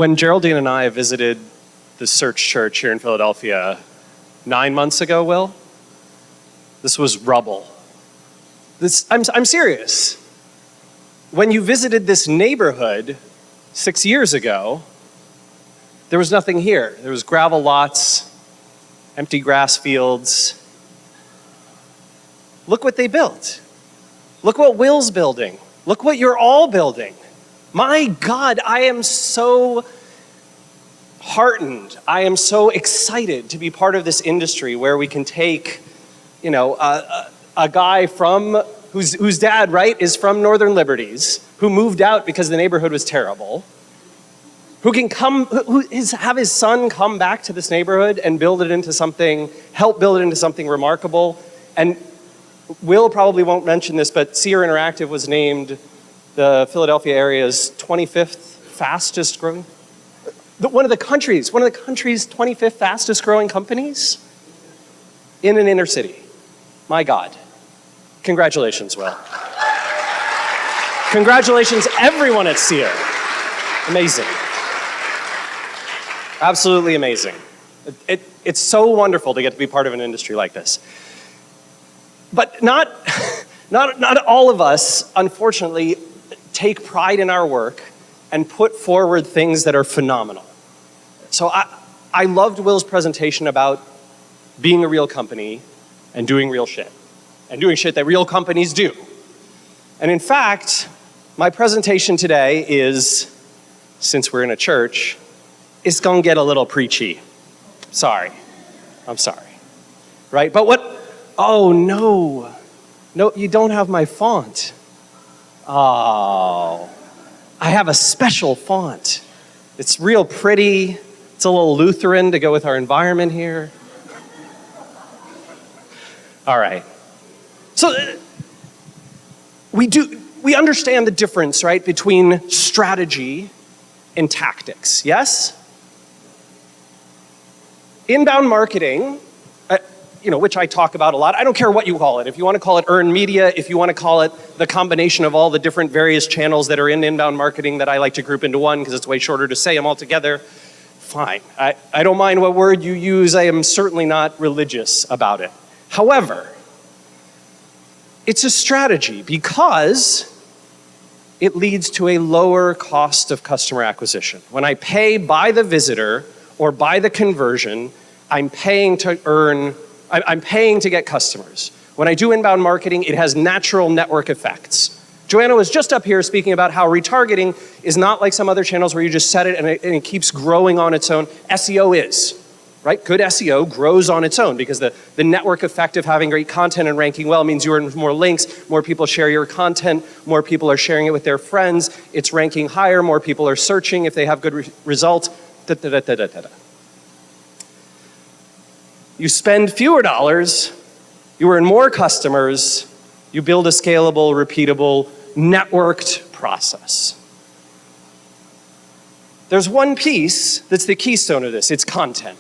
When Geraldine and I visited the Search Church here in Philadelphia 9 months ago, Will, this was rubble. I'm serious. When you visited this neighborhood 6 years ago, there was nothing here. There was gravel lots, empty grass fields. Look what they built. Look what Will's building. Look what you're all building. My God, I am so heartened. I am so excited to be part of this industry where we can take, a guy from whose dad, right, is from Northern Liberties, who moved out because the neighborhood was terrible, have his son come back to this neighborhood and help build it into something remarkable. And Will probably won't mention this, but Seer Interactive was named the Philadelphia area's 25th fastest growing, one of the country's 25th fastest growing companies in an inner city. My God. Congratulations, Will. Congratulations, everyone at Seer. Amazing. Absolutely amazing. It's so wonderful to get to be part of an industry like this. But not all of us, unfortunately, take pride in our work and put forward things that are phenomenal. So I loved Will's presentation about being a real company and doing real shit. And doing shit that real companies do. And in fact, my presentation today is, since we're in a church, it's gonna get a little preachy. Sorry. I'm sorry. Right? But oh no. No, you don't have my font. Oh. I have a special font. It's real pretty. It's a little Lutheran to go with our environment here. All right. So we understand the difference, right, between strategy and tactics, yes? Inbound marketing, which I talk about a lot. I don't care what you call it. If you want to call it earned media, if you want to call it the combination of all the different various channels that are in inbound marketing that I like to group into one because it's way shorter to say them all together, fine. I don't mind what word you use. I am certainly not religious about it. However, it's a strategy because it leads to a lower cost of customer acquisition. When I pay by the visitor or by the conversion, I'm paying to get customers. When I do inbound marketing, it has natural network effects. Joanna was just up here speaking about how retargeting is not like some other channels where you just set it and it keeps growing on its own. SEO is. Right? Good SEO grows on its own because the network effect of having great content and ranking well means you earn more links, more people share your content, more people are sharing it with their friends, it's ranking higher, more people are searching if they have good results, You spend fewer dollars, you earn more customers, you build a scalable, repeatable, networked process. There's one piece that's the keystone of this, it's content.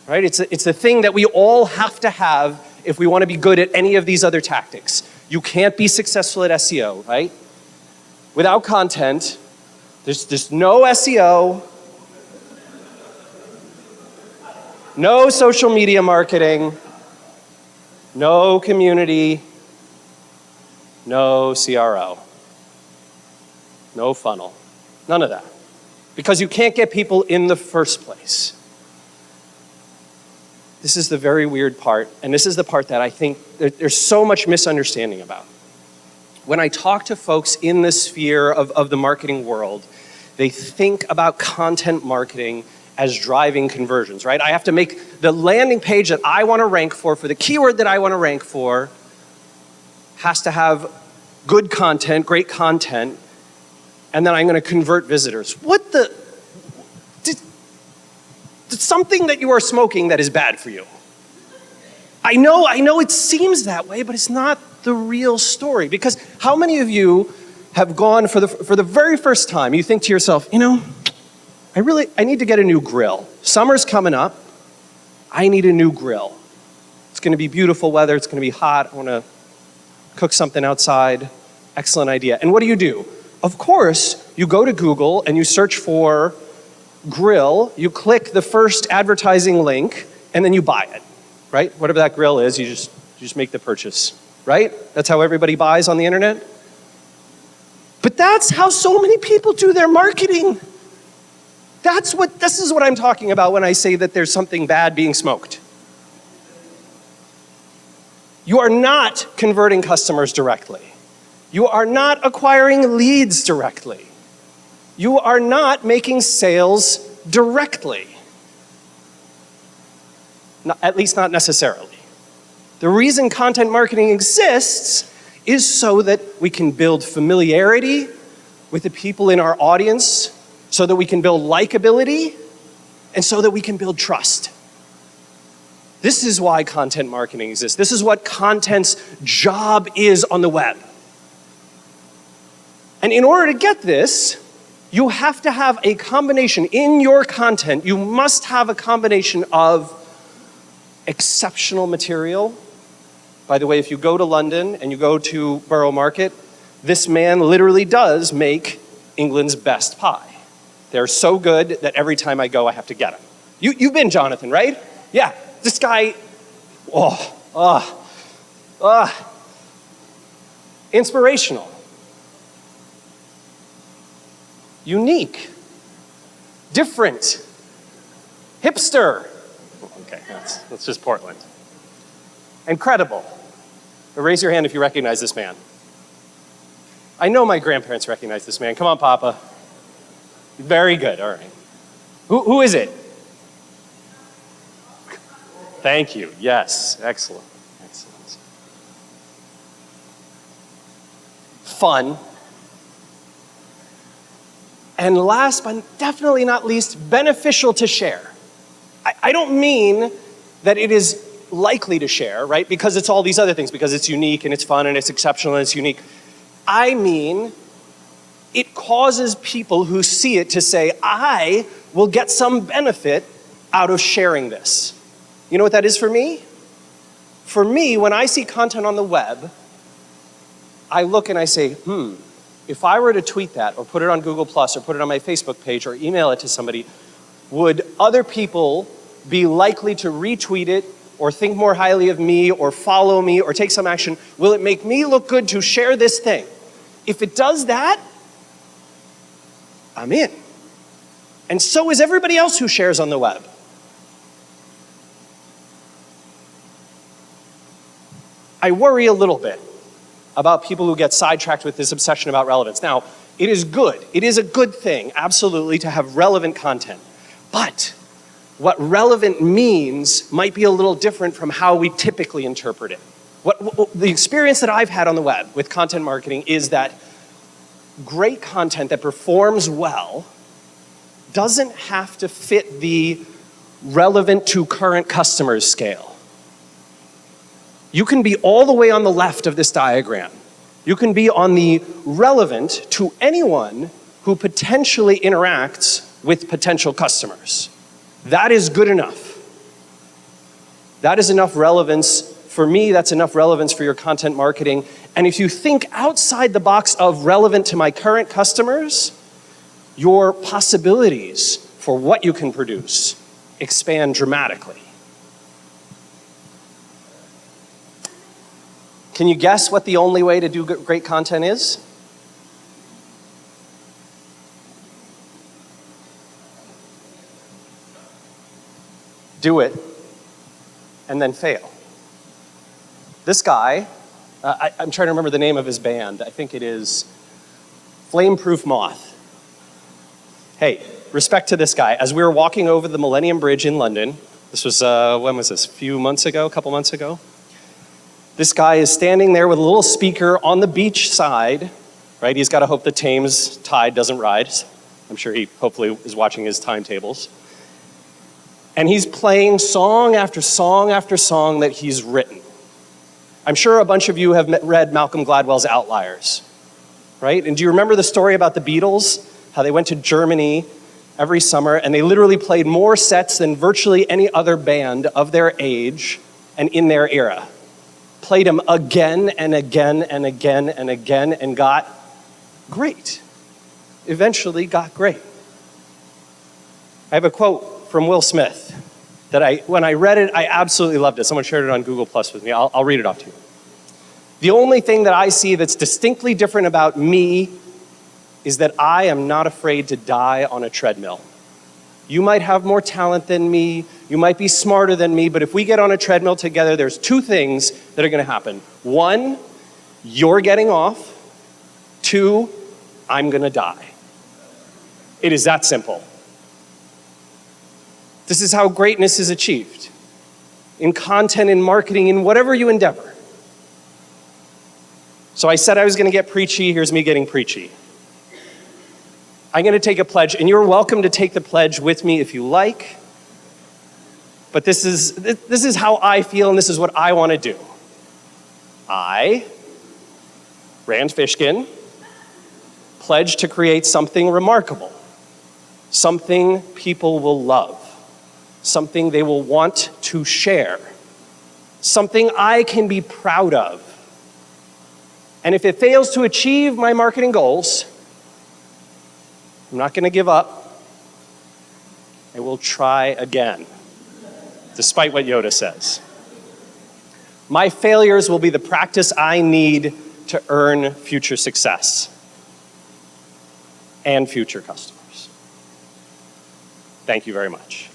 Right? It's the thing that we all have to have if we want to be good at any of these other tactics. You can't be successful at SEO, right? Without content, there's no SEO, no social media marketing, no community, no CRO, no funnel, none of that. Because you can't get people in the first place. This is the very weird part, and this is the part that I think there's so much misunderstanding about. When I talk to folks in the sphere of the marketing world, they think about content marketing as driving conversions, right? I have to make the landing page that I want to rank for the keyword that I want to rank for, has to have good content, great content, and then I'm going to convert visitors. What the? It's something that you are smoking that is bad for you. I know it seems that way, but it's not the real story. Because how many of you have gone for the very first time, you think to yourself, I need to get a new grill. Summer's coming up. I need a new grill. It's going to be beautiful weather. It's going to be hot. I want to cook something outside. Excellent idea. And what do? Of course, you go to Google and you search for grill, you click the first advertising link, and then you buy it, right? Whatever that grill is, you just make the purchase, right? That's how everybody buys on the internet. But that's how so many people do their marketing. This is what I'm talking about when I say that there's something bad being smoked. You are not converting customers directly. You are not acquiring leads directly. You are not making sales directly. At least not necessarily. The reason content marketing exists is so that we can build familiarity with the people in our audience, so that we can build likability, and so that we can build trust. This is why content marketing exists. This is what content's job is on the web. And in order to get this, you have to have a combination in your content. You must have a combination of exceptional material. By the way, if you go to London and you go to Borough Market, this man literally does make England's best pie. They're so good that every time I go, I have to get them. You've been, Jonathan, right? Yeah, this guy, inspirational. Unique. Different. Hipster. Okay, that's just Portland. Incredible. But raise your hand if you recognize this man. I know my grandparents recognize this man. Come on, Papa. Very good, all right. Who is it? Thank you, yes, excellent, excellent. Fun. And last but definitely not least, beneficial to share. I don't mean that it is likely to share, right? Because it's all these other things, because it's unique and it's fun and it's exceptional and it's unique. I mean, it causes people who see it to say, I will get some benefit out of sharing this. You know what that is for me? For me, when I see content on the web, I look and I say, if I were to tweet that or put it on Google Plus or put it on my Facebook page or email it to somebody, would other people be likely to retweet it or think more highly of me or follow me or take some action? Will it make me look good to share this thing? If it does that, I'm in. And so is everybody else who shares on the web. I worry a little bit about people who get sidetracked with this obsession about relevance. Now, it is good. It is a good thing, absolutely, to have relevant content. But what relevant means might be a little different from how we typically interpret it. The experience that I've had on the web with content marketing is that great content that performs well doesn't have to fit the relevant to current customers scale. You can be all the way on the left of this diagram. You can be on the relevant to anyone who potentially interacts with potential customers. That is good enough. That is enough relevance. For me, that's enough relevance for your content marketing. And if you think outside the box of relevant to my current customers, your possibilities for what you can produce expand dramatically. Can you guess what the only way to do great content is? Do it and then fail. This guy, I'm trying to remember the name of his band. I think it is Flameproof Moth. Hey, respect to this guy. As we were walking over the Millennium Bridge in London, this was, when was this? A couple months ago? This guy is standing there with a little speaker on the beach side, right? He's got to hope the Thames tide doesn't rise. I'm sure he hopefully is watching his timetables. And he's playing song after song after song that he's written. I'm sure a bunch of you have read Malcolm Gladwell's Outliers, right? And do you remember the story about the Beatles? How they went to Germany every summer and they literally played more sets than virtually any other band of their age and in their era. Played them again and again and again and again and got great. Eventually got great. I have a quote from Will Smith that when I read it, I absolutely loved it. Someone shared it on Google Plus with me. I'll read it off to you. The only thing that I see that's distinctly different about me is that I am not afraid to die on a treadmill. You might have more talent than me, you might be smarter than me, but if we get on a treadmill together, there's two things that are gonna happen. One, you're getting off. Two, I'm gonna die. It is that simple. This is how greatness is achieved. In content, in marketing, in whatever you endeavor. So I said I was gonna get preachy, here's me getting preachy. I'm gonna take a pledge, and you're welcome to take the pledge with me if you like, but this is how I feel and this is what I wanna do. I, Rand Fishkin, pledge to create something remarkable, something people will love, something they will want to share, something I can be proud of. And if it fails to achieve my marketing goals, I'm not gonna give up. I will try again, despite what Yoda says. My failures will be the practice I need to earn future success and future customers. Thank you very much.